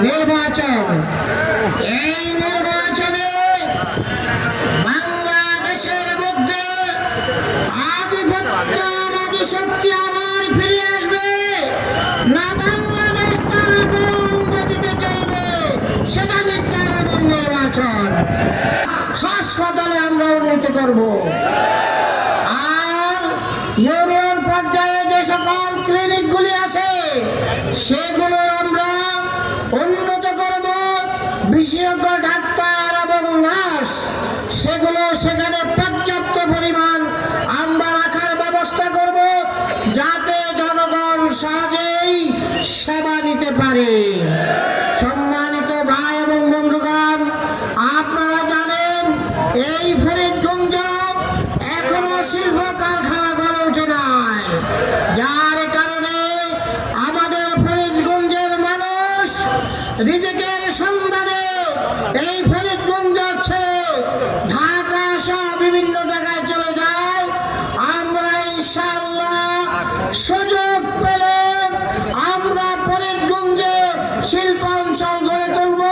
নির্বাচন। এই নির্বাচনে বাংলাদেশের মধ্যে আধিপত্যবাদী শক্তি আবার ফিরে আসবে না, বাংলাদেশ তার আপন গতিতে চলবে, সেটা নির্ধারণ নির্বাচন। হাসপাতালে আমরা উন্নতি করব, আর ইউনিয়ন পর্যায়ে যে সকল ক্লিনিকগুলি আছে সেগুলো আমরা উন্নত করব, বিশেষজ্ঞ ডাক্তার এবং নার্স সেগুলো সেখানে পর্যাপ্ত পরিমাণ আমরা রাখার ব্যবস্থা করব, যাতে জনগণ সহজেই সেবা নিতে পারে। সম্মানিত ভাই এবং বন্ধুগণ, আপনারা জানেন এই ফরিদগঞ্জ এখনো শিল্প কারখানা গড়ে ওঠে নাই, যার কারণে আমাদের ফরিদগঞ্জের মানুষ রিজিকের সন্ধানে এই ফরিদগঞ্জ ছেড়ে ঢাকা সহ বিভিন্ন জায়গায় চলে যায়। আমরা ইনশাআল্লাহ সুযোগ পেলে আমরা ফরিদগঞ্জে শিল্পাঞ্চল গড়ে তুলব,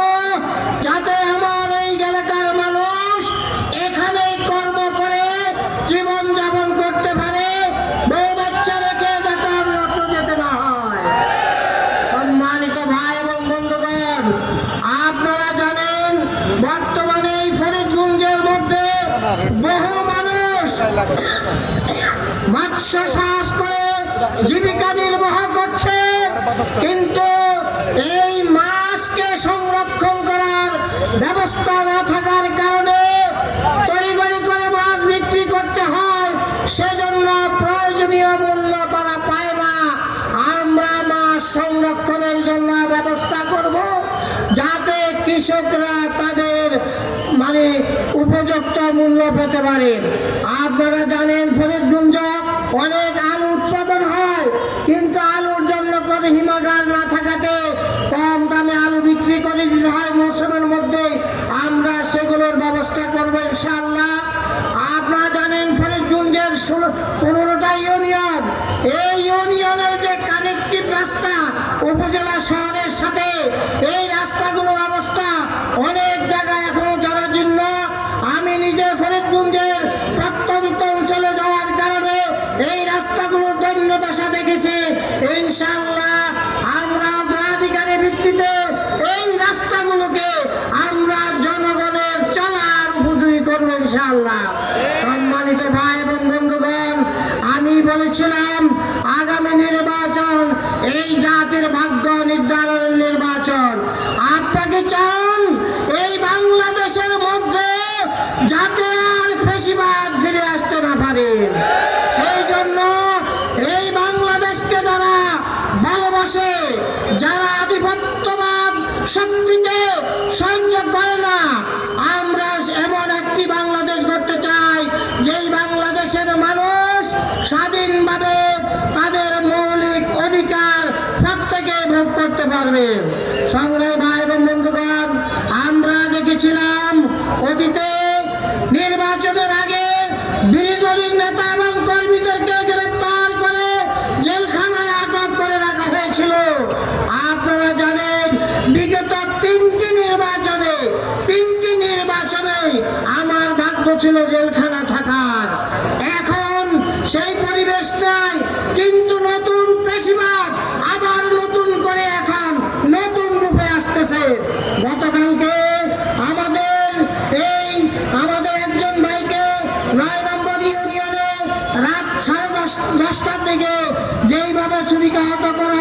যাতে আমার এই এলাকার মানুষ এখানেই কর্ম করে জীবন যাপন করতে পারে, বউ বাচ্চা রেখে যাতে অন্যত্র যেতে না হয়। সম্মানিত ভাই এবং বন্ধুগণ, আপনারা জানেন বর্তমানে এই ফরিদগঞ্জের মধ্যে বহু মানুষ মৎস্য চাষ করে জীবিকা নির্বাহ করছে, কিন্তু এই মাছকে সংরক্ষণ করার ব্যবস্থা না থাকার কারণে তড়িঘড়ি করে মাছ বিক্রি করতে হয়, সেজন্য প্রয়োজনীয় মূল্য তারা পায় না। আমরা মাছ সংরক্ষণের জন্য ব্যবস্থা করব, যাতে কৃষকরা তাদের উপযুক্ত মূল্য পেতে পারে। আপনারা জানেন ফরিদগঞ্জ অনেক আলু উৎপাদন হয়, কিন্তু আলুর জন্য কোনো হিমাগার না থাকাতে কম দামে আলু বিক্রি করে দিতে হয় মৌসুমের মধ্যে। আমরা সেগুলোর ব্যবস্থা করবো ইনশাআল্লাহ। আপনারা জানেন ফরিদগঞ্জের 15টা ইউনিয়ন, এই ইউনিয়নের যে কানেক্টিভ রাস্তা উপজেলা শহরের সাথে, এই রাস্তাগুলোর অবস্থা অনেক জায়গায় এখনো জরাজীর্ণ। আমি নিজে ফরিদগঞ্জের প্রত্যন্ত অঞ্চলে যাওয়ার কারণে এই রাস্তাগুলো দৈন্যদশা দেখেছি। ইনশাআল্লাহ আমরা অগ্রাধিকারের ভিত্তিতে এই রাস্তাগুলোকে আমরা জনগণের চলার উপযোগী করবো ইনশাআল্লাহ। সম্মানিত ভাই এবং বন্ধুগণ, আমি বলেছিলাম আগামী নির্বাচন এই জাতির ভাগ্য নির্ধারণের নির্বাচন। আপনাকে চান এই বাংলাদেশের মধ্যে যাতে আর ফ্যাসিবাদ ফিরে আসতে না পারে, সেই জন্য এই বাংলাদেশকে যারা ভালোবাসে, যারা আধিপত্যবাদ শক্তিকে সহ্য করে না, আমরা এমন একটি বাংলাদেশ গড়তে চাই যেই বাংলাদেশের মানুষ স্বাধীনভাবে তাদের মৌলিক অধিকার প্রত্যেকে ভোগ করতে পারবে। সংগ্রামী ভাই এবং বন্ধুগণ, আমরা দেখেছিলাম অতীতে নির্বাচনের আগে বিরোধী নেতা এবং কর্মীদেরকে গ্রেপ্তার করে জেলখানায় আটক করে রাখা হয়েছিল। আপনারা জানেন বিগত তিনটি নির্বাচনে আমার ভাগ্য ছিল জেলখানা থাকার। এখন সেই পরিবেশ নাই, কিন্তু নতুন ফ্যাসিবাদ আবার নতুন করে এখন নতুন রূপে আসতেছে। গতকালকে আমাদের একজন ভাইকে 9 নম্বর ইউনিয়নে রাত 10:30টার দিকে যেইভাবে ছুরিকাহত করা